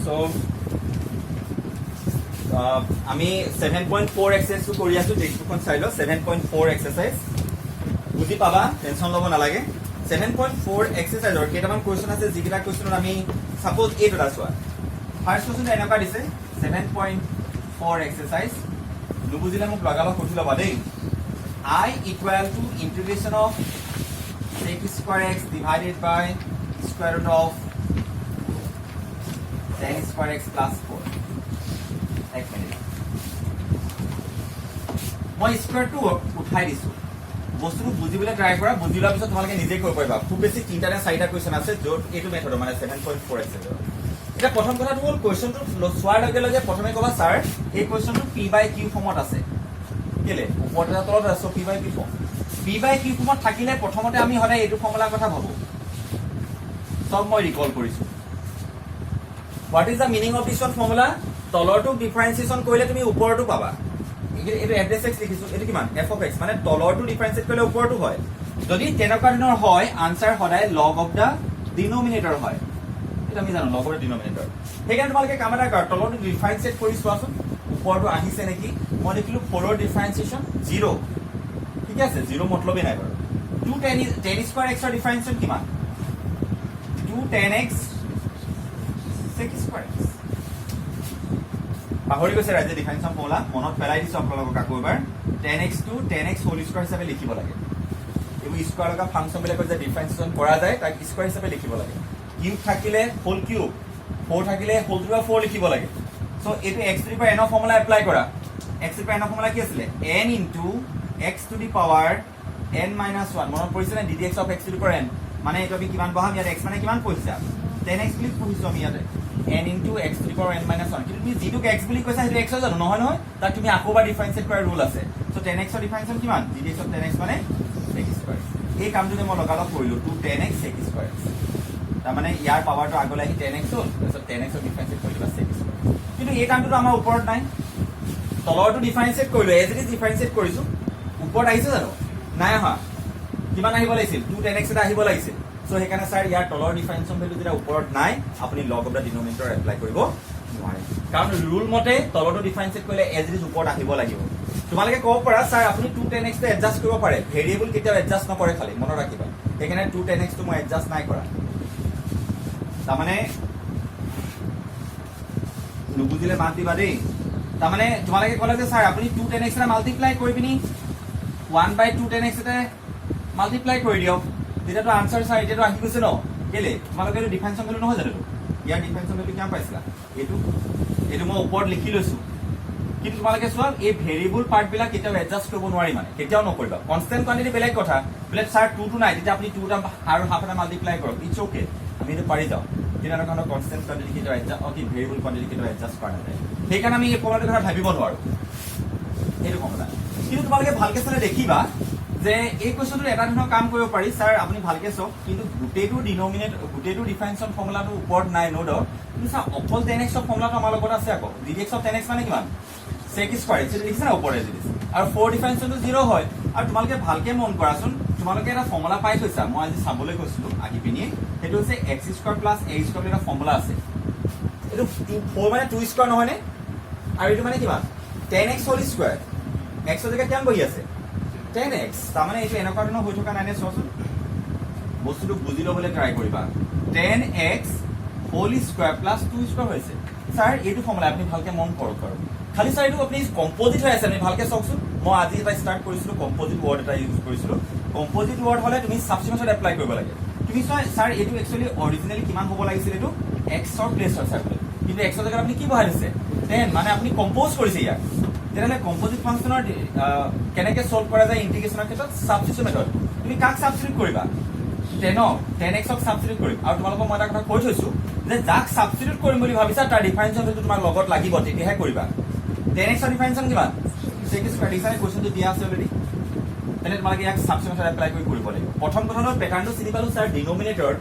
So আমি 7.4 এক্সাৰচাইজটো কৰি আছো টেক্সটবুকখন চাই লও 7.4 এক্সাৰচাইজ বুজি পাবা টেনশন ল'ব নালাগে 7.4 এক্সাৰচাইজৰ কেইটামান কোৱেশ্চন আছে যিকেইটা কোৱেশ্চনত আমি সাপোজ এইটা চোৱা ফাৰ্স্ট কোৱেশ্চন এনেকুৱা দিছে 7.4 এক্সাৰচাইজ নুবুজিলে মোক লগাবা সুধি ল'বা দেই I equal to integration of sec square x divided by square root of tan square x plus 4 এক মিনিট মই স্কয়াৰটো উঠাই দিছো বস্তুটো বুজিবলৈ ট্ৰাই কৰা বুজি লোৱাৰ পিছত তোমালোকে নিজে কৰিব পাৰিবা খুব বেছি তিনটা নে চাৰিটা কোৱেশ্চন আছে য'ত এইটো মেথড মানে 7.4 আছে এটা প্ৰথম কথাটো হ'ল কোৱেশ্চনটো চোৱাৰ লগে লগে প্ৰথমে ক'বা স্যাৰ এই কোৱেশ্চনটো p/q ফৰ্মত আছে কেলে ওপৰত এটা তলত আছে p/q ফৰ্ম p/q ফৰ্মত থাকিলে প্ৰথমতে আমি হদাই এইটো ফৰ্মুলাৰ কথা ভাবো সব মই ৰিকল কৰিছো what is the meaning of this formula তলৰটো ডিফাৰেন্সিয়েচন কৰিলে তুমি ওপৰটো পাবা এইটো এড্ৰেছ এক্স লিখিছো এটো কিমান f of x মানে তলৰটো ডিফাৰেন্সিয়েট কৰিলে ওপৰটো হয় যদি তেনেকুৱা ধৰণৰ হয় আনসাৰ সদায় log of the denominator হয় এটা আমি জানো log of the denominator সেইকাৰণে তোমালোকে কাম এটা কৰা তলৰটো ডিফাৰেন্সিয়েট কৰি চোৱাচোন ওপৰটো আহিছে নেকি মই দেখিলো 4 ৰ ডিফাৰেন্সিয়েচন 0 ঠিক আছে 0 মতলবই নাই বাৰু 2 tan square x ৰ ডিফাৰেন্সিয়েচন কিমান 2 tan x sec square x পাহৰি গৈছে ৰাজ্য ডিফাৰেন্সন ফৰ্মুলা মনত পেলাই দিছো আপোনালোকক আকৌ এবাৰ tan x to tan x whole square হিচাপে লিখিব লাগে এই স্কয়াৰ লগা ফাংচন বিলাকৰ যে ডিফাৰেন্সিয়েচন কৰা যায় তাক স্কয়াৰ হিচাপে লিখিব লাগে কিউব থাকিলে হোল কিউব 4 থাকিলে হোল টু 4 লিখিব লাগে সো এটো x to the power n ৰ ফৰ্মুলা এপ্লাই কৰা x to the power n ৰ ফৰ্মুলা কি আছিল n into x to the power n minus 1 মনত পৰিছে নে ddx of x to the power n মানে এটো আমি কিমান বহাম ইয়াত x মানে কিমান পইছা 10x বুলি পঢ়িছো আমি ইয়াতে n into x to the power n minus 1 কিন্তু তুমি যেটো x বুলি কৈছা সেইটো x জানো নহয় নহয় তাক তুমি আকোবা ডিফাৰেন্সিয়েট কৰাৰ ৰুল আছে সো 10x ৰ ডিফাৰেন্সিয়েচন কিমান ddx of 10x মানে sec square এই কামটো মই লগালো কৰিলো 2 10x sec square তাৰ মানে ইয়াৰ পাৱাৰটো আগলৈ আহি 10x হ'ল তাৰপিছত 10x ৰ ডিফাৰেন্সিয়েট কৰিবা sec square কিন্তু এই কামটো আমাৰ ওপৰত নাই তলৰটো ডিফাৰেন্সিয়েট কৰিলো এজ ইট ইজ ডিফাৰেন্সিয়েট কৰিছো ওপৰত আহিছে জানো নাই আহা কিমান আহিব লাগিছিল 2 10x এটা আহিব লাগিছিল সো হেকানে স্যার ইয়াৰ তলৰ ডিফাৰেন্সিয়েচন ভ্যালু যেটা ওপৰত নাই আপুনি লগ অফ দা ডিনোমিনেটৰ এপ্লাই কৰিব নোৱাৰে কাৰণ ৰুল মতে তলৰটো ডিফাৰেন্সিয়েট কৰিলে এজ ইট ইজ ওপৰত আহিব লাগিব তোমালোকে ক'ব পাৰা স্যাৰ আপুনি 2 10x টো এডজাস্ট কৰিব পাৰে ভেৰিয়েবল কেতিয়াও এডজাস্ট নকৰে খালি মনত ৰাখিবা হেকানে 2 10x টো মই এডজাস্ট নাই কৰা তাৰ মানে নুবুজিলে বাদ দিবা দেই তাৰ মানে তোমালোকে ক'লে যে স্যাৰ আপুনি 2 10x ৰে মাল্টিপ্লাই কৰি পিনি 1/2 10x তে মাল্টিপ্লাই কৰি দিয়ক যেটাটো আনসাৰ স্যাৰ এটাটো আহি গৈছে ন কেলে তোমালোকে এটো ডিফাৰেন্সিয়েচন ভ্যালু নহয় জানো ইয়াৰ ডিফাৰেন্সিয়েচন ভ্যালু কিমান পাইছিলা এটো মই ওপৰত লিখি লৈছো কিন্তু তোমালোকে চোৱা এই ভেৰিয়েবল পাৰ্ট বিলাক কেতিয়াও এডজাস্ট কৰিব নোৱাৰি মানে কেতিয়াও নকৰিবা কনস্ট্যান্ট কোয়ান্টিটি বেলেগ কথা বোলে স্যাৰ 2 টু নাই তেতিয়া আপুনি 2 টা আৰু হাফ এটা মাল্টিপ্লাই কৰক ইটস ওকে আমি এটো পাৰি যাও কিন্তু এটা কাৰণৰ কনস্ট্যান্ট কোয়ান্টিটি কেতিয়াও এডজাস্ট অতি ভেৰিয়েবল কোয়ান্টিটি কেতিয়াও এডজাস্ট কৰা নাযায় সেইকাৰণে আমি এই ফৰ্মুলাটো কথা ভাবিব নোৱাৰো এইটো ফৰ্মুলা কিন্তু তোমালোকে ভালকে চালে দেখিবা যে এই কোৱেশ্চনটো এটা ধৰণৰ কাম কৰিব পাৰি স্যাৰ আপুনি ভালকে চাওক কিন্তু গুটেটো ডিনোমিনেটৰ গুটেটো ডিফাৰেন্সিয়েচন ফৰ্মুলাটো ওপৰত নাই নো ডাউট কিন্তু স্যাৰ অকল 10x ৰ ফৰ্মুলাটো আমাৰ লগত আছে আকৌ ddx of 10x মানে কিমান sec square এটা লিখিছে না ওপৰত এজ আৰু 4 ডিফাৰেন্সিয়েচনটো 0 হয় আৰু তোমালোকে ভালকে মন কৰাচোন তোমালোকে এটা ফৰ্মুলা পাই থৈছা মই আজি চাবলৈ কৈছিলো আহি পিনি সেইটো হৈছে x square plus a square এটা ফৰ্মুলা আছে এইটো 4 মানে 2 স্কয়াৰ নহয় নে আৰু এইটো মানে কিমান 10x হোল স্কয়াৰ x ৰ জেগাত কিমান বহি আছে 10x তাৰ মানে এইটো এনেকুৱা ধৰণৰ হৈ থকা নাই নে চোৱাচোন বস্তুটো বুজি ল'বলৈ ট্ৰাই কৰিবা 10x whole square plus 2 square হৈছে স্যাৰ এইটো ফৰ্মুলা আপুনি ভালকে মন কৰক আৰু খালি স্যাৰ এইটো আপুনি কম্পোজিট হৈ আছে আপুনি ভালকে চাওকচোন মই আজি এটা ষ্টাৰ্ট কৰিছিলো কম্পোজিট ওয়াৰ্ড এটা ইউজ কৰিছিলো কম্পোজিট ওয়াৰ্ড হলে তুমি সাবস্টিটিউশন এপ্লাই কৰিব লাগে তুমি স্যাৰ এইটো একচুয়ালি অৰিজিনালি কিমান হ'ব লাগিছিল এইটো x ৰ প্লেস হয় স্যাৰ কিন্তু x ৰ জেগাত আপুনি কি বহাই দিছে 10 মানে আপুনি কম্পোজ কৰিছে ইয়াক যেনে কম্পোজিট ফাংচনৰ কেনেকে সলভ কৰা যায় ইন্টিগ্ৰেশনৰ ক্ষেত্ৰত সাবস্টিটিউশন মেথড তুমি কাক সাবস্টিটিউট কৰিবা 10x ক সাবস্টিটিউট কৰিম আৰু তোমালোকক মই এটা কথা কৈ থৈছো যে যাক সাবস্টিটিউট কৰিম বুলি ভাবিছা তাৰ ডিফাৰেন্সিয়েচন ভ্যালু তোমাৰ লগত লাগিব তেতিয়াহে কৰিবা 10x ৰ ডিফাৰেন্সিয়েচন কিমান sec square ডিফাৰেন্স কোৱেশ্চনটো দিয়া আছে অলৰেডি তেনে তোমালোকে ইয়াক সাবস্টিটিউশন এপ্লাই কৰিব লাগিব প্ৰথম কথাটো পেটাৰ্নটো চিনি পালো স্যাৰ ডিনোমিনেটৰ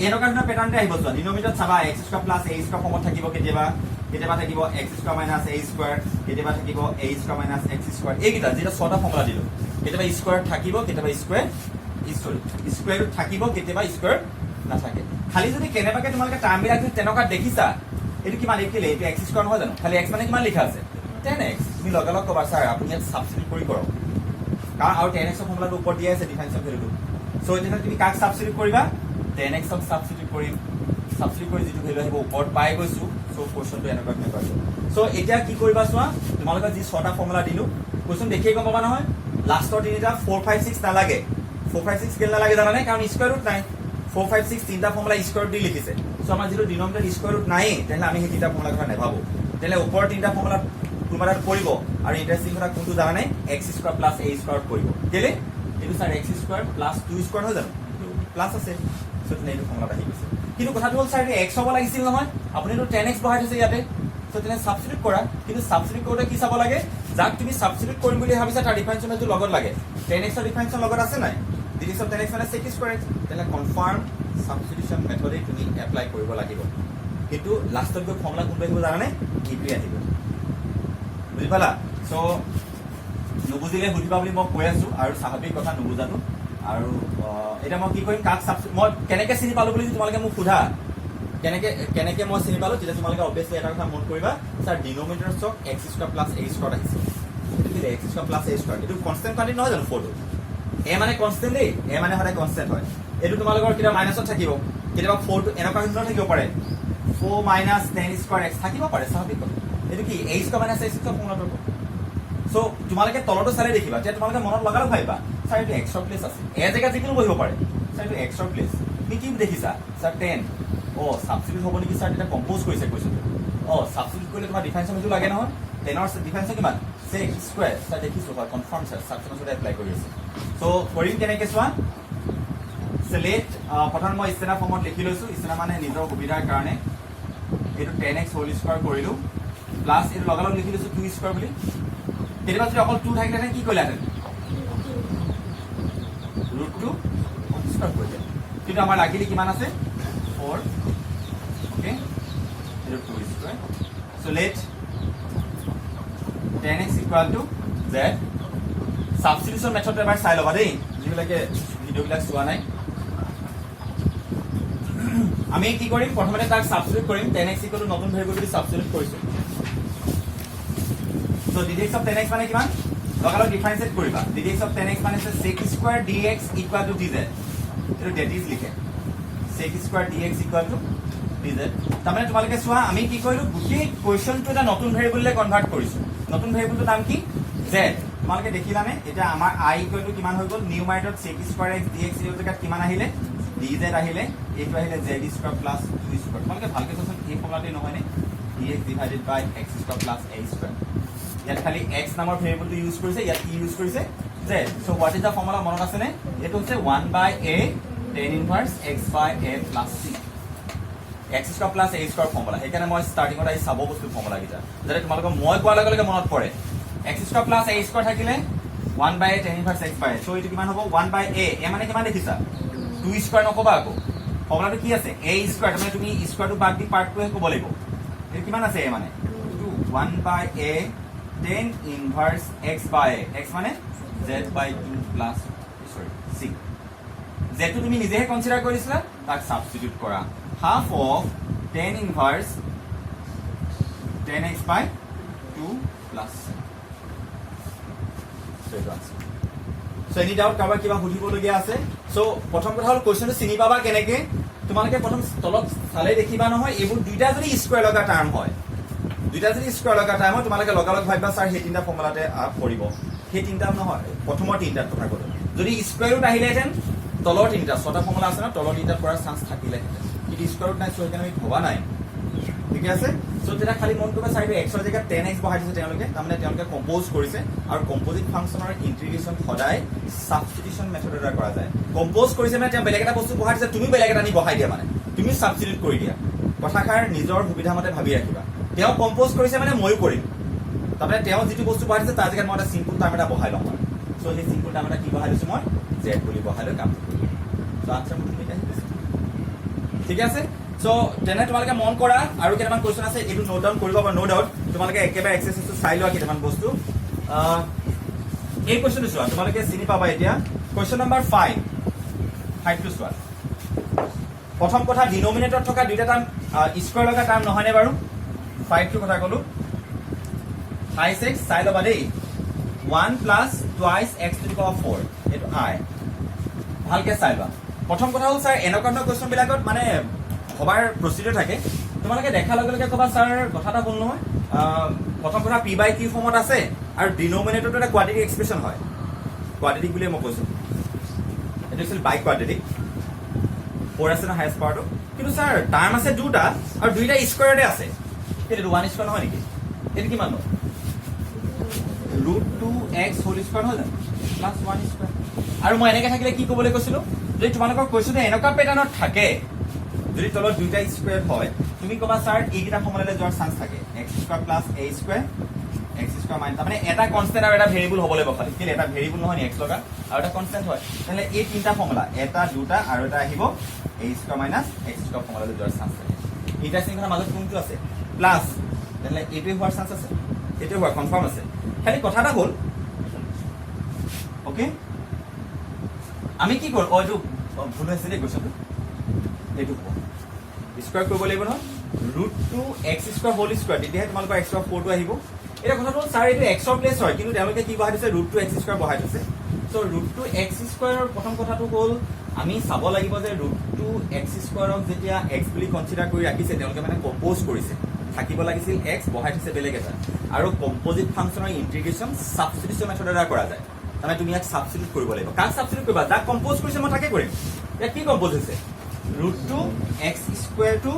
এনেকুৱা ধৰণৰ পেটাৰ্নতে আহিব চোৱা ডিনোমিনেটৰ চাবা x square plus a square ফৰ্মত থাকিব কেতিয়াবা থাকিব x square minus a square কেতিয়াবা থাকিব a square minus x square এইকেইটা যেটা ছটা ফৰ্মুলা দিলো কেতিয়াবা স্কয়াৰ থাকিব কেতিয়াবা স্কয়াৰ থাকিব কেতিয়াবা স্কয়াৰ নাথাকে খালি যদি কেনেবাকে তোমালোকে টাৰ্মবিলাক যদি তেনেকুৱা দেখিছা এইটো কিমান লিখিলে এইটো x স্কয়াৰ নহয় জানো খালি x মানে কিমান লিখা আছে 10x তুমি লগালগ কবা স্যাৰ আপুনি ইয়াত সাবস্টিটিউট কৰি কৰক কাৰণ আৰু 10x ৰ ফৰ্মুলাটো ওপৰত দিয়া আছে ডিফাৰেন্সিয়েল ভ্যালুটো সো এতিয়া তুমি কাক সাবস্টিটিউট কৰিবা 10x ক সাবস্টিটিউট কৰিম সাবস্টিটিউট কৰি যেটো ভ্যালু আহিব ওপৰত পাই গৈছো সো কোৱেশ্চনটো এনেকুৱা ধৰণে পাইছো সো এতিয়া কি কৰিবা চোৱা তোমালোকে যি ছটা ফৰ্মুলা দিলো কোৱেশ্চন দেখিয়ে গম পাবা নহয় লাষ্টৰ তিনিটা 4 5 6 নালাগে 4 5 6 কেলে নালাগে জানানে কাৰণ স্কয়াৰ ৰুট নাই 4 5 6 তিনটা ফৰ্মুলা স্কয়াৰ ৰুট দি লিখিছে সো আমাৰ যেটো ডিনোমিনেটৰ স্কয়াৰ ৰুট নাই তেনে আমি সেই তিনটা ফৰ্মুলা কথা নেভাবো তেনে ওপৰৰ তিনটা ফৰ্মুলা তোমাৰাত পৰিব আৰু ইন্টাৰেস্টিং কথা কোনটো জানানে x square plus a square পৰিব কেলে এটো sir x square plus 2 square হৈ জানো প্লাস আছে সো তেনে এইটো ফৰ্মুলা আহি গৈছে কিন্তু কথাটো হ'ল স্যাৰ x হ'ব লাগিছিল নহয় আপুনিটো 10x বহাই থৈছে ইয়াতে সো তেনে সাবস্টিটিউট কৰা কিন্তু সাবস্টিটিউট কৰোতে কি চাব লাগে যাক তুমি সাবস্টিটিউট কৰিম বুলি ভাবিছা তাৰ ডিফাৰেন্সিয়েলটো লগত লাগে 10x ৰ ডিফাৰেন্সিয়েল লগত আছে নাই ডিগ্ৰী অফ 10x মানে sec স্কয়াৰ তেনে কনফাৰ্ম সাবস্টিটিউশন মেথডে তুমি এপ্লাই কৰিব লাগিব কিন্তু লাষ্টত গৈ ফৰ্মুলা কোনটো আহিব জানানে ইটোই আহিব বুজি পালা সো নুবুজিলে বুজিবা বুলি মই কৈ আছো আৰু স্বাভাৱিক কথা নুবুজাটো আৰু এটা মই কি কৰিম কাক সাবস্টিটিউট মই কেনেকৈ চিনি পালো বুলি তোমালোকে মোক সোধা কেনেকৈ মই চিনি পালো তেতিয়া তোমালোকে অবভিয়াসলি এটা কথা মন কৰিবা স্যাৰ ডিনোমিনেটৰ চক x square plus a square আহিছে এটো x square plus a square এটো কনস্ট্যান্ট কোৱান্টিটি নহয় জানো 4 a মানে কনস্ট্যান্ট দেই a মানে সদায় কনস্ট্যান্ট হয় এটো তোমালোকৰ কিটা মাইনাসত থাকিব কিটা 4 টো এনেকুৱা ধৰণৰ থাকিব পাৰে 4 মাইনাস 10 স্কয়াৰ x থাকিব পাৰে স্বাভাৱিক কথা এটো কি a square minus a square ফৰ্মুলাটো সো তোমালোকে তলটো চালে দেখিবা যে তোমালোকে মনত লগালো ভাইবা স্যাৰ এটো x ৰ প্লেস আছে a জেগা যিকোনো বহিব পাৰে স্যাৰ এটো x ৰ প্লেস তুমি কি দেখিছা স্যাৰ 10 ও সাবস্টিটিউট হ'ব নেকি স্যাৰ এটা কম্পোজ কৰিছে কোৱেশ্চন ও সাবস্টিটিউট কৰিলে তোমাৰ ডিফাৰেন্সিয়েল ভ্যালু লাগে নহয় 10 ৰ ডিফাৰেন্সিয়েল কিমান sec স্কয়াৰ স্যাৰ দেখিছো হয় কনফাৰ্ম স্যাৰ সাবস্টিটিউশন এপ্লাই কৰি আছে সো কৰিম কেনেকৈ চোৱা সেলেক্ট প্ৰথম মই স্টেনা ফৰ্মত লিখি লৈছো স্টেনা মানে নিজৰ সুবিধাৰ কাৰণে এটো 10x হোল স্কয়াৰ কৰিলো প্লাস এটো লগালগ লিখি লৈছো 2 স্কয়াৰ বুলি কেতিয়াবা যদি অকল 2 থাকিলে কি কৰিলাহেঁতেন √2 স্কয়াৰ কৰিলে কিন্তু আমাৰ লাগিলে কিমান আছে 4 okay এটো 2 square so let 10x equal to z substitution method এবাৰ চাই লবা দেই যিবিলাকে ভিডিওবিলাক চোৱা নাই আমি কি কৰিম প্ৰথমতে তাক সাবস্টিটিউট কৰিম 10x equal to নতুন ভেৰিয়েবল বুলি সাবস্টিটিউট কৰিছো so dx of 10x মানে কিমান লগালগ ডিফাৰেন্সিয়েট কৰিবা dx of 10x মানে আছে sec square dx equal to dz এটো that is লিখে sec square dx equal to dz তাৰমানে তোমালোকে চোৱা আমি কি কৰিলো গোটেই কোৱেশ্চনটো এটা নতুন ভেৰিয়েবললে কনভাৰ্ট কৰিছো নতুন ভেৰিয়েবলটোৰ নাম কি z তোমালোকে দেখিলানে এটা আমাৰ i equal to কিমান হৈ গল নিউমাৰেটত sec স্কয়াৰ x dx এৰ জায়গাত কিমান আহিলে dz আহিলে এইটো আহিলে z স্কয়াৰ প্লাস 2 স্কয়াৰ তোমালোকে ভালকে চাচোন এই ফৰ্মুলাটো নহয় নে dx divided by x square plus a square ইয়াত খালি x নামৰ ভেৰিয়েবলটো ইউজ কৰিছে ইয়াত কি ইউজ কৰিছে z so what is da formula মনত আছে নে এটো হৈছে 1/a tan inverse x by a plus c x square plus a square formula সেইকাৰণে মই ষ্টাৰ্টিংত আই চাব বস্তু ফৰ্মুলা কিটা যেনে তোমালোকে মই কোৱা লগে লগে মনত পৰে x square plus a square থাকিলে 1/a tan inverse x by a so এটো কিমান হ'ব 1/a এ মানে কিমান দেখিছা 2 স্কয়াৰ নকবা আকৌ ফৰ্মুলাটো কি আছে a স্কয়াৰ মানে তুমি স্কয়াৰটো বাদ দি পাৰ্টটোহে ক'ব লাগিব এটো কিমান আছে a মানে 1/a tan inverse x by a x মানে z by 2 plus c z টো তুমি নিজেহে কনসিডাৰ কৰিছিলা তাক সাবস্টিটিউট কৰা half of tan inverse 10x by 2 plus so any doubt Kaaba কিবা বুজিবলগীয়া আছে so প্ৰথম কথা হল কোৱেশ্চনটো চিনি পাবা কেনেকে তোমালোকে প্ৰথম তলত চালে দেখিবা নহয় এইবোৰ দুইটা যদি স্কয়াৰ লগা টাৰ্ম হয় দুইটা যদি স্কয়াৰ লগা টাৰ্ম হয় তোমালোকে লগালগ ভাবিবা স্যাৰ সেই তিনটা ফৰ্মুলাতে পৰিব সেই তিনটা নহয় প্ৰথমৰ তিনটা কথা কলো যদি স্কয়াৰ ৰুট আহিলেহেঁতেন তলৰ তিনটা ছটা ফৰ্মুলা আছে না তলৰ তিনটা পৰাৰ চান্স থাকিলেহেঁতেন কিন্তু স্কয়াৰ ৰুট নাই সো সেইকাৰণে আমি ভবা নাই ঠিক আছে সো তেতিয়া খালি মন কৰিবা চাইবে x ৰ জেগাত 10x বহাই দিছে তেওঁলোকে তাৰমানে তেওঁলোকে কম্পোজ কৰিছে আৰু কম্পোজিট ফাংচনৰ ইন্টিগ্ৰেশন সদায় সাবস্টিটিউশন মেথড দ্বাৰা কৰা যায় কম্পোজ কৰিছে মানে তেওঁ বেলেগ এটা বস্তু বহাই দিছে তুমি বেলেগ এটা নি বহাই দিয়া মানে তুমি সাবস্টিটিউট কৰি দিয়া কথাষাৰ নিজৰ সুবিধা মতে ভাবি ৰাখিবা তেওঁ কম্পোজ কৰিছে মানে ময়ো কৰিম তাৰমানে তেওঁ যিটো বস্তু বহাই দিছে তাৰ জেগাত মই এটা সিম্পল টাৰ্ম এটা বহাই লম সো সেই সিম্পল টাৰ্ম এটা কি বহাই দিছো মই z বুলি বহাই লৈ কাম সো আনসাৰ মই তুমি কাহি দিছো ঠিক আছে সো তেনে তোমালোকে মন কৰা আৰু কেইটামান কোৱেশ্চন আছে এটো নোট ডাউন কৰিব বা নো ডাউট তোমালোকে একেবাৰে এক্সাৰসাইজটো চাই লোৱা কেইটামান বস্তু এই কোৱেশ্চনটো চোৱা তোমালোকে চিনি পাবা এতিয়া কোৱেশ্চন নম্বৰ 5 টো চোৱা প্ৰথম কথা ডিনোমিনেটৰ থকা দুইটা টাৰ্ম স্কয়াৰ লগা টাৰ্ম নহয় নে বাৰু 5 টো কথা কলো 5x চাই লবা দেই 1 plus twice x to the power 4 এটো i ভালকে চাই লোৱা প্ৰথম কথা হ'ল স্যাৰ এনেকুৱা কোৱেশ্চন বিলাকত মানে হবাৰ প্ৰসিডিউৰ থাকে তোমালোকে দেখা লগে লগে কবা স্যাৰ কথাটা বল নহয় প্ৰথম কথা p বাই q ফৰ্মত আছে আৰু ডিনোমিনেটৰটো এটা কোৱাড্ৰেটিক এক্সপ্ৰেছন হয় কোৱাড্ৰেটিক বুলি মই কৈছো এটা এক্চুৱেলি বাই কোৱাড্ৰেটিক 4 আছে না হাইয়েষ্ট পাৱাৰটো কিন্তু স্যাৰ টাৰ্ম আছে দুটা আৰু দুইটা স্কয়াৰতে আছে এটো 1 স্কয়াৰ নহয় নেকি এটো কিমান হয় √2x হোল স্কয়াৰ হয় জানো প্লাস 1 স্কয়াৰ আৰু মই এনেকৈ থাকিলে কি ক'বলৈ কৈছিলো যদি তোমালোকৰ কোৱেশ্চন এনেকুৱা প্যাটাৰ্নত থাকে যদি তলত দুইটা স্কয়াৰ হয় তুমি কবা স্যাৰ এইটা ফৰ্মুলালৈ যোৱাৰ চান্স থাকে x square plus a square x square minus মানে এটা কনস্ট্যান্ট আৰু এটা ভেৰিয়েবল হ'ব লাগিব খালি কি এটা ভেৰিয়েবল নহয় নি x লগা আৰু এটা কনস্ট্যান্ট হয় তাহলে এই তিনটা ফৰ্মুলা এটা দুটা আৰু এটা আহিব a square minus x square ফৰ্মুলালৈ যোৱাৰ চান্স থাকে এইটা চিনখনৰ মাজত কোনটো আছে প্লাস তাহলে এইটোৱে হোৱাৰ চান্স আছে এইটো হোৱা কনফাৰ্ম আছে খালি কথাটা হ'ল ওকে আমি কি কৰো এইটো ভুল হৈছে দেই কোৱেশ্চনটো এইটো হ'ব স্কয়াৰ কৰিব লাগিব নহয় √2x স্কয়াৰ হোল স্কয়াৰ তেতিয়া তোমালোকৰ x স্কয়াৰ 4 টো আহিব এটা কথা হ'ল স্যাৰ এইটো x ৰ প্লেস হয় কিন্তু তেওঁলোকে কি বহাই দিছে √2x স্কয়াৰ বহাই দিছে সো √2x স্কয়াৰৰ প্ৰথম কথাটো হ'ল আমি চাব লাগিব যে √2x স্কয়াৰক যেতিয়া x বুলি কনসিডাৰ কৰি ৰাখিছে তেওঁলোকে মানে কম্পোজ কৰিছে থাকিব লাগিছিল x বহাই দিছে বেলেগ এটা আৰু কম্পোজিট ফাংচনৰ ইন্টিগ্ৰেশন সাবস্টিটিউশন মেথডৰ দ্বাৰা কৰা যায় মানে তুমি ইয়াক সাবস্টিটিউট কৰিব লাগিব কাক সাবস্টিটিউট কৰিবা যাক কম্পোজ কৰিছে মই তাকে কৰিম এটা কি কম্পোজ হৈছে √2x স্কয়াৰ টো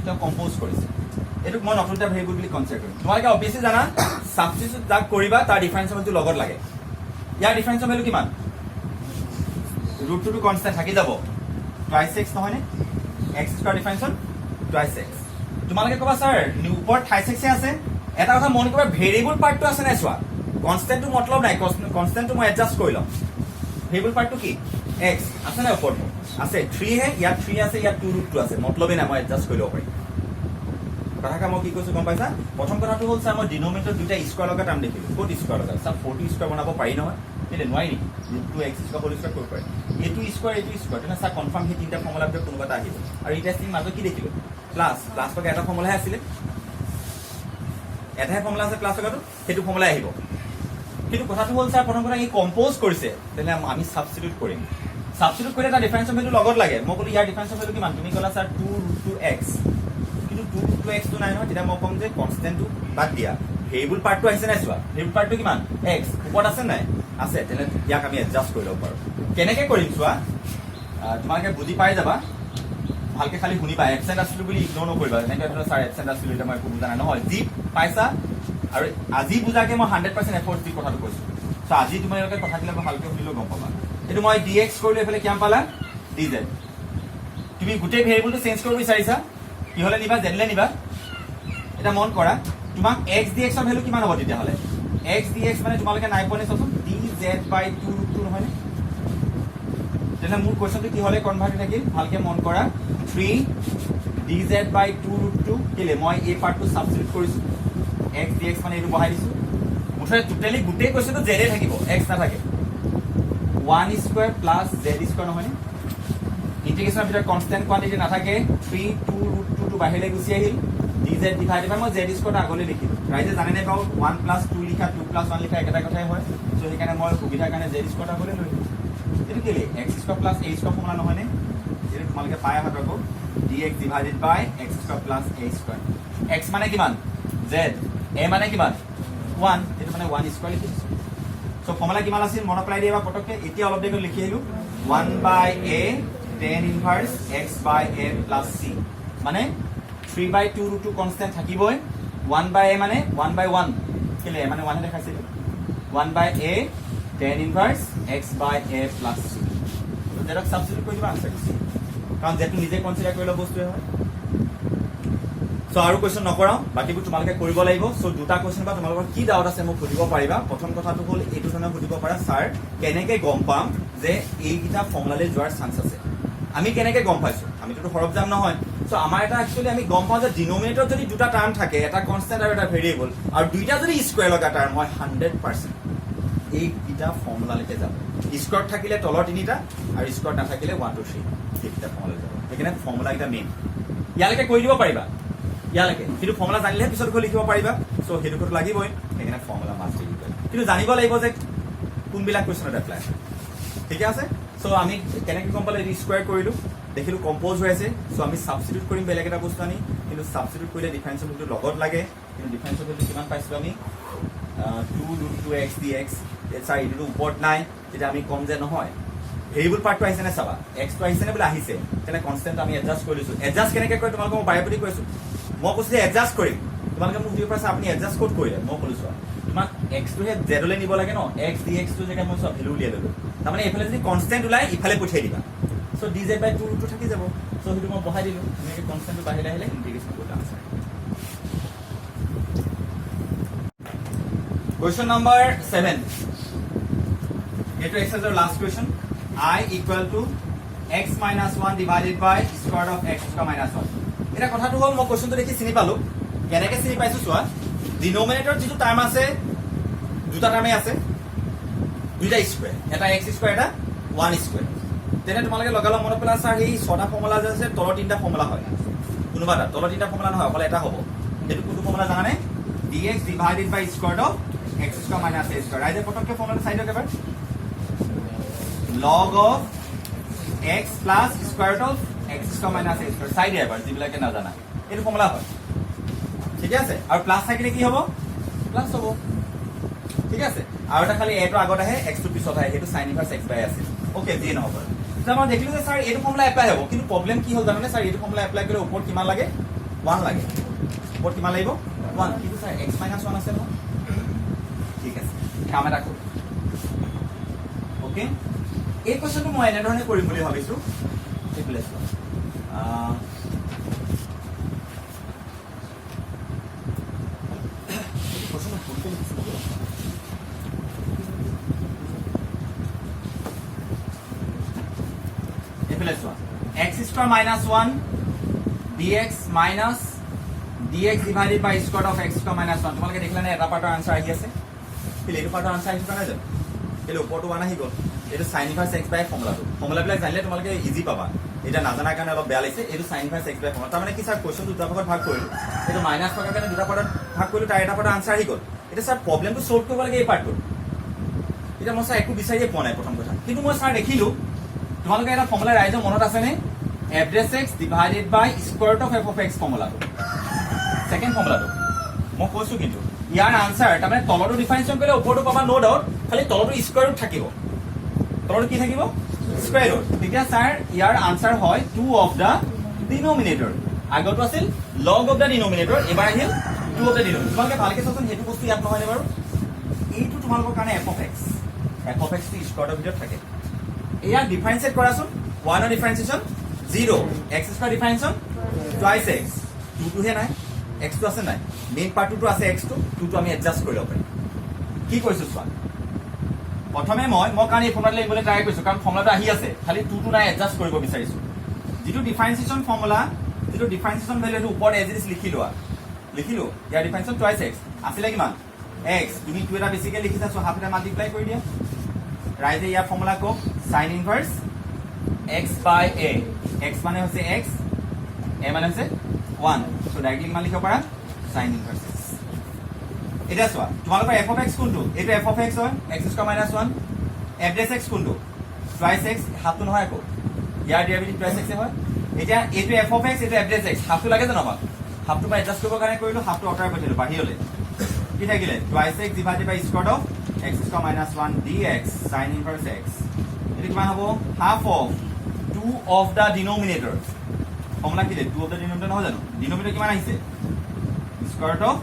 এটা কম্পোজ কৰিছে এটো মই নতুনটা ভেৰিয়েবল বুলি কনসিডাৰ কৰিম তোমালোকে অবভিয়াসলি জানা সাবস্টিটিউট যাক কৰিবা তাৰ ডিফাৰেন্সিয়েল ভ্যালু লগত লাগে ইয়াৰ ডিফাৰেন্সিয়েল ভ্যালু কিমান √2 টো কনস্ট্যান্ট থাকি যাব টুৱাইচ x নহয় নে x square differential twice x তোমালোকে কবা স্যাৰ ওপৰত 28x আছে এটা কথা মন কৰিবা ভেৰিয়েবল পাৰ্টটো আছে নাই চোৱা কনস্ট্যান্টটো মতলব নাই কনস্ট্যান্টটো মই এডজাস্ট কৰি লম ভেৰিয়েবল পাৰ্টটো কি x আছে নাই ওপৰত আছে 3 হে ইয়াত 3 আছে ইয়াত 2 আছে মতলবই নাই মই এডজাস্ট কৰি লব পাৰিম কথাকা মই কি কৈছো গম পাইছা প্ৰথম কথাটো হ'ল স্যাৰ মই ডিনোমিনেটৰ দুটা স্কয়াৰ লগা টাৰ্ম দেখিলো ক'ত স্কয়াৰ লগা স্যাৰ 40 স্কয়াৰ বনাব পাৰি নহয় এটা নোৱাৰি নি √2x স্কয়াৰ হোল স্কয়াৰ কৰিব পাৰি এইটো স্কয়াৰ তেনে স্যাৰ কনফাৰ্ম হে তিনটা ফৰ্মুলাৰ ভিতৰত কোনোবা এটা আহিব আৰু এটা স্টিং মাজত কি দেখিলো প্লাস লগা এটা ফৰ্মুলাহে আছিল এটাহে ফৰ্মুলা আছে প্লাস লগাটো সেইটো ফৰ্মুলা আহিব কিন্তু কথাটো হ'ল স্যাৰ প্ৰথম কথা এই কম্পোজ কৰিছে তেনে আমি সাবস্টিটিউট কৰিম সাবস্টিটিউট কৰিলে এটা ডিফাৰেন্সিয়েল ভ্যালু লগত লাগে মই ক'লো ইয়াৰ ডিফাৰেন্সিয়েল ভ্যালু কিমান তুমি ক'লা স্যাৰ 2√2x কিন্তু 2√2x টো নাই নহয় তেতিয়া মই ক'ম যে কনস্ট্যান্টটো বাদ দিয়া ভেৰিয়েবল পাৰ্টটো আহিছে নাই চোৱা ভেৰিয়েবল পাৰ্টটো কিমান x ওপৰত আছে নাই আছে তেনে ইয়াক আমি এডজাস্ট কৰি লব পাৰো কেনেকে কৰিম চোৱা তোমালোকে বুজি পাই যাবা ভালকে খালি শুনিবা এবসেন্ট আছিল বুলি ইগনোৰ নকৰিবা এনেকৈ ধৰা স্যাৰ এবসেন্ট আছিল এটা মই বুজা নাই নহয় যি পাইছা আৰু আজি বুজাকে মই 100% এফৰ্ট দি কথাটো কৈছো সো আজি তোমালোকে কথাখিনি ভালকে শুনিলো গম পাবা এটো মই dx কৰিলে এফালে কিমান পালা dz তুমি গোটেই ভেৰিয়েবলটো চেঞ্জ কৰিব বিচাৰিছা কি হলে নিবা z লে নিবা এটা মন কৰা তোমাক x dx ৰ ভ্যালু কিমান হ'ব তেতিয়া হলে x dx মানে তোমালোকে নাই পনে চাচোন dz/2√2 নহয় নে তেনে মোৰ কোৱেশ্চনটো কি হলে কনভাৰ্ট থাকিল ভালকে মন কৰা 3 dz/2√2 কেলে মই এই পাৰ্টটো সাবস্টিটিউট কৰিছো x dx মানে এটো বহাই দিছো মুঠতে টোটালি গোটেই কোৱেশ্চনটো z এ থাকিব x না থাকে 1 স্কয়াৰ প্লাস z স্কয়াৰ নহয় নে ইন্টিগ্ৰেশনৰ ভিতৰত কনস্ট্যান্ট কোৱান্টিটি নাথাকে 3 2√2 টো বাহিৰলৈ গুচি আহিল dz ডিভাইডেড বাই মই z স্কয়াৰ আগলৈ লিখিলো ৰাইজে জানে নে পাও 1 + 2 লিখা 2 + 1 লিখা একেটা কথাই হয় সো সেইকাৰণে মই সুবিধাৰ কাৰণে z স্কয়াৰ আগলৈ লৈছো এটো কেলে x square plus a square formula নহয় নে এটো তোমালোকে পাই আহা আকৌ dx divided by x square plus a square x মানে কিমান z a মানে কিমান 1 এটো মানে 1 স্কয়াৰ লিখিছো সো ফৰ্মুলা কিমান আছিল মনোপ্লাই দিবা পটকে এতিয়া অলপ দেখো লিখি আহিলো 1/a tan inverse x/a + c মানে 3/2√2 কনস্ট্যান্ট থাকিবই 1/a মানে 1/1 কেলে মানে 1 দেখাইছিল 1/a tan inverse x/a + c তো যেটা সাবস্টিটিউট কৰি দিবা আনসাৰ কাৰণ যেটো নিজে কনসিডাৰ কৰিলে বস্তুৱে হয় সো আৰু কোৱেশ্চন নকৰাও বাকিবোৰ তোমালোকে কৰিব লাগিব সো দুটা কোৱেশ্চন বা তোমালোকৰ কি ডাউট আছে মোক সুধিব পাৰিবা প্ৰথম কথাটো হ'ল এইটো ধৰণে সুধিব পাৰা স্যাৰ কেনেকৈ গম পাম যে এইকিটা ফৰ্মুলালৈ যোৱাৰ চান্স আছে আমি কেনেকৈ গম পাইছো আমিতো সৰবজাম নহয় সো আমাৰ এটা একচুয়ালি আমি গম পাওঁ যে ডিনোমিনেটৰ যদি দুটা টাৰ্ম থাকে এটা কনস্ট্যান্ট আৰু এটা ভেৰিয়েবল আৰু দুইটা যদি স্কয়াৰ লগা টাৰ্ম হয় 100% এই কিটা ফৰ্মুলালৈকে যাব স্কয়াৰ থাকিলে তলৰ তিনিটা আৰু স্কয়াৰ নাথাকিলে 1 2 3 এইটা ফৰ্মুলা যাব সেইকাৰণে ফৰ্মুলা এটা মেইন ইয়ালৈকে কৈ দিব পাৰিবা ইয়ালৈকে কিন্তু ফৰ্মুলা জানিলেহে পিছত গৈ লিখিব পাৰিবা চ' সেইটো লাগিবই সেইকাৰণে ফৰ্মুলা মাষ্ট বি ইকুৱেল কিন্তু জানিব লাগিব যে কোনবিলাক কুৱেশ্যনত এপ্লাই ঠিকে আছে চ' আমি কেনেকৈ গম পালে এইটো স্কুৱেৰ কৰিলোঁ দেখিলোঁ কম্প'জ হৈ আছে চ' আমি ছাবষ্টিটিউট কৰিম বেলেগ এটা বস্তু আনি কিন্তু ছাবষ্টিটিউট কৰিলে ডিফাৰেঞ্চৰ ভেলুটো লগত লাগে কিন্তু ডিফাৰেঞ্চৰ ভেলুটো কিমান পাইছিলোঁ আমি 2 x dx ছাৰ এইটোতো ওপৰত নাই তেতিয়া আমি কম যে নহয় ভেৰিয়েবল পাৰ্টটো আহিছে নে চাবা এক্সটো আহিছে নে বোলে আহিছে তেনে কনষ্টেণ্ট আমি এডজাষ্ট কৰি লৈছোঁ এডজাষ্ট কেনেকৈ কৰে তোমালোকক মই বাৰে প্ৰতি কৈছোঁ মই কৈছোঁ যে এডজাষ্ট কৰিম তোমালোকে মোক সুধিব পাৰিছা আপুনি এডজাষ্ট ক'ত কৰিলে মই ক'লো চোৱা তোমাক এক্সটোহে জেডলৈ নিব লাগে ন এক্স ডি এক্সটো জেগাত মই চোৱা ভেলু উলিয়াই ল'লোঁ তাৰমানে এইফালে যদি কনষ্টেণ্ট ওলাই ইফালে পঠিয়াই দিবা চ' ডি জেড বাই 2 থাকি যাব চ' সেইটো মই বহাই দিলোঁ এনেকৈ কনষ্টেণ্টটো বাঢ়িলে আহিলে ইণ্টিগ্ৰেশ্যন কৰি answer Question number 7. Get to exercise our last question. I equal to x minus 1 divided by square root of x square minus 1. এটা কথাটো হ'ল মই কোৱেশ্চনটো দেখি চিনি পালো কেনেকৈ চিনি পাইছো চোৱা ডিনোমিনেটৰ যিটো টাৰ্ম আছে দুটা টাৰ্মে আছে দুটা স্কোয়াৰ এটা x স্কোয়াৰ এটা 1 স্কোয়াৰ তেনে তোমালোকে লগালগ মনত পেলা ছাৰ সেই ছটা ফৰ্মুলা যে আছে তলৰ তিনিটা ফৰ্মুলা হয় কোনোবা এটা তলৰ তিনিটা ফৰ্মুলা নহয় অকল এটা হ'ব সেইটো কোনটো ফৰ্মুলা জানানে dx divided by square root of x square minus a square ৰাইজে পটককে ফৰ্মুলাটো চাই দিয়ক এবাৰ log of x plus square root of x square minus a square চাই দিয়া এবাৰ যিবিলাকে নাজানা এইটো ফৰ্মুলা হয় ঠিক আছে আৰু প্লাছ থাকিলে কি হ'ব প্লাছ হ'ব ঠিক আছে আৰু এটা খালি a টো আগত আহে x টো পিছত আহে সেইটো sin inverse x by আছে ওকে যি নহব আমাৰ দেখিলো যে স্যাৰ এইটো ফৰ্মুলা এপ্লাই হ'ব কিন্তু প্ৰবলেম কি হ'ল জানেনে স্যাৰ এইটো ফৰ্মুলা এপ্লাই কৰিলে ওপৰত কিমান লাগে 1 লাগে ওপৰত কিমান লাগিব 1 কিন্তু স্যাৰ x - 1 আছে ন ঠিক আছে কাম এটা কৰো ওকে এই কোৱেশ্চনটো মই এনে ধৰণে কৰিম বুলি ভাবিছো এইফালে চোৱা এইফালে চোৱা x square minus 1 dx minus dx divided by square of x square minus 1 তোমালোকে দেখিলানে এটা পাৰ্টৰ আনসাৰ আহি আছে কিন্তু এইটো পাৰ্টৰ আনসাৰ আহিছে নাই জানো এলে ওপৰটো 1 আহি গ'ল এটা sin inverse x by ফৰ্মুলাবিলাক জানিলে তোমালোকে ইজি পাবা এটা নাজানাৰ কাৰণে অলপ বেয়া লাগিছে এইটো sin inverse x by formula তাৰমানে কি স্যাৰ কোৱেশ্চন দুটা ভাগত ভাগ কৰিলো এইটো মাইনাস থকাৰ কাৰণে দুটা পাৰ্টত ভাগ কৰিলো তাৰ এটা পাৰ্টৰ আনসাৰ আহি গ'ল এটা স্যাৰ প্ৰবলেমটো সলভ কৰিব লাগে এই পাৰ্টটো এটা মই স্যাৰ একো বিচাৰিয়ে পোৱা নাই প্ৰথম কথা কিন্তু মই স্যাৰ দেখিলো তোমালোকে এটা ফৰ্মুলা ৰাইজৰ মনত আছে নে average x divided by square of f of x ফৰ্মুলাটো সেকেন্ড ফৰ্মুলাটো মই কৈছো কিন্তু ইয়াৰ আনসাৰ তাৰমানে তলটো ডিফাৰেন্সিয়েট কৰিলে ওপৰটো পাবা নো ডাউট খালি তলটো স্কয়াৰ ৰুট থাকিব তলটো কি থাকিব স্কয়াৰ ৰুট তেতিয়া স্যাৰ ইয়াৰ আনসাৰ হয় 2 অফ দা ডিনোমিনেটৰ আগতো আছিল লগ অফ দা ডিনোমিনেটৰ এবাৰ আহিল 2 অফ দা ডিনোমিনেটৰ তোমালোকে ভালকে চাচোন হেতু বস্তু ইয়াত নহয় নে বাৰু এইটো তোমালোকৰ কাৰণে f of x টো স্কয়াৰৰ ভিতৰত থাকে এয়া ডিফাৰেন্সিয়েট কৰাচোন 1 ৰ ডিফাৰেন্সিয়েশন 0 x স্কয়াৰ ডিফাৰেন্সিয়েশন টুৱাইস x 2 টো হে নাই x টো আছে নাই মেইন পাৰ্টটো টো আছে x টো 2 টো আমি এডজাস্ট কৰি লব পাৰিম কি কৈছো চোৱা প্ৰথমে মই কাৰণে এই ফৰ্মুলাটো লিখিবলৈ ট্ৰাই কৰিছো কাৰণ ফৰ্মুলাটো আহি আছে খালি 2 টো নাই এডজাস্ট কৰিব বিচাৰিছো যেটো ডিফাৰেন্সিয়েশন ফৰ্মুলা যেটো ডিফাৰেন্সিয়েশন ভ্যালুটো ওপৰত এজ ইট ইজ লিখিলো ইয়াৰ ডিফাৰেন্সিয়েশন টুৱাইস x আছিল কিমান x তুমি 2 এটা বেছিকে লিখিছা সো হাফ এটা মাল্টিপ্লাই কৰি দিয়া ৰাইজে ইয়াৰ formula co sin inverse x by a x মানে হৈছে x a মানে হৈছে 1 সো ডাইৰেক্টলি কিমান লিখিব পাৰা sin inverse এটা চোৱা তোমালোকৰ f of x কোনটো এটা f of x হয় x square minus 1 average x কোনটো টুৱাইস x হাফটো নহয় আকৌ ইয়াৰ ডেৰিভেটিভ টুৱাইস x হয় এটা এটো f of x এটা এভৰেজ x হাফটো লাগে জানো আমাক হাফটো পাই এডজাস্ট কৰিব কাৰণে কৰিলো হাফটো অটাৰ পঠিলো বাহিৰলে কি থাকিলে twice x divided by square of x square minus 1 dx sin inverse x এটো কিমান হ'ব half of 2 of the denominator formula কি দে 2 অফ দা ডিনোমিনেটৰ নহয় জানো ডিনোমিনেটৰ কিমান আহিছে square of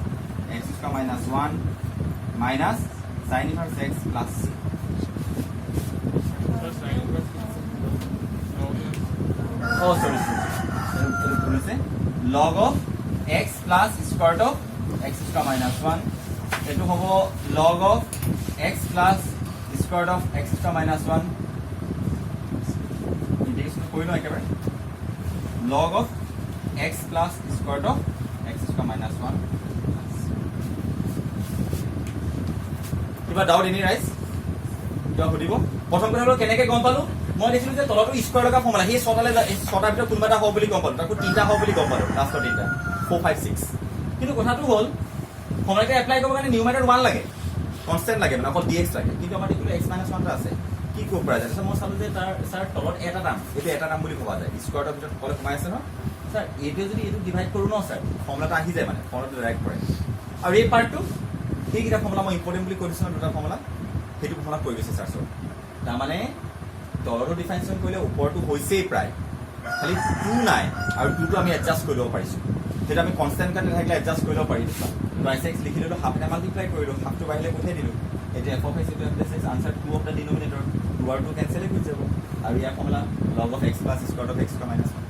x square minus 1 minus sin inverse x plus c oh sorry log of x plus square root of x square minus 1 etu hobo log of x plus square root of x square minus 1 integration koilo ekebare log of x plus square root of x square minus 1 কিবা doubt any রাইজ কিবা সুধিব প্ৰথম কথা হলো কেনেকৈ গম পালো মই দেখিলো যে তলটো স্কয়াৰ লগা ফৰ্মুলা হে ছটালে ছটা ভিতৰত কোনবাটা হ'ব বুলি গম পালো তাকো তিনটা হ'ব বুলি গম পালো লাষ্টৰ তিনটা 4 5 6 কিন্তু কথাটো হ'ল ফৰ্মুলাটো এপ্লাই কৰিবৰ কাৰণে নিউমাৰেটৰ 1 লাগে কনষ্টেণ্ট লাগে মানে অকল dx লাগে কিন্তু আমাৰ দেখোন x - 1 টা আছে কি কৰিব পৰা যায় তাৰপিছত মই চালো যে তাৰ স্যাৰ তলত এটা টাৰ্ম এইটো এটা টাৰ্ম বুলি কোৱা যায় স্কোৱাৰৰ ভিতৰত কলে সোমাই আছে ন স্যাৰ এইটো যদি এইটো ডিভাইড কৰো ন স্যাৰ ফৰ্মুলাটো আহি যায় মানে ফৰ্মুলাটো ডাইৰেক্ট কৰে আৰু এই পাৰ্টটো এইকেইটা ফৰ্মুলা মই ইম্পৰ্টেণ্ট বুলি কৈছো ন দুটা ফৰ্মুলা সেইটো ফৰ্মুলা কৈ গৈছে স্যাৰ চব তাৰমানে তলৰটো ডিফাৰেঞ্চন কৰিলে ওপৰটো হৈছেই প্ৰায় খালি 2 নাই আৰু 2টো আমি এডজাষ্ট কৰি ল'ব পাৰিছো যেটা আমি কনষ্টেণ্ট কাটে থাকিলে এডজাষ্ট কৰি ল'ব পাৰিছো প্ৰাইস x লিখি ললো হাফ এটা মাল্টিপ্লাই কৰিলো হাফটো বাহিলে পঠিয়াই দিলো এতিয়া f of x ইটো f x answer 2 of the denominator 2 আৰু 2 কেনসেল হৈ যাব আৰু ইয়াৰ formula log of x plus square of x minus 1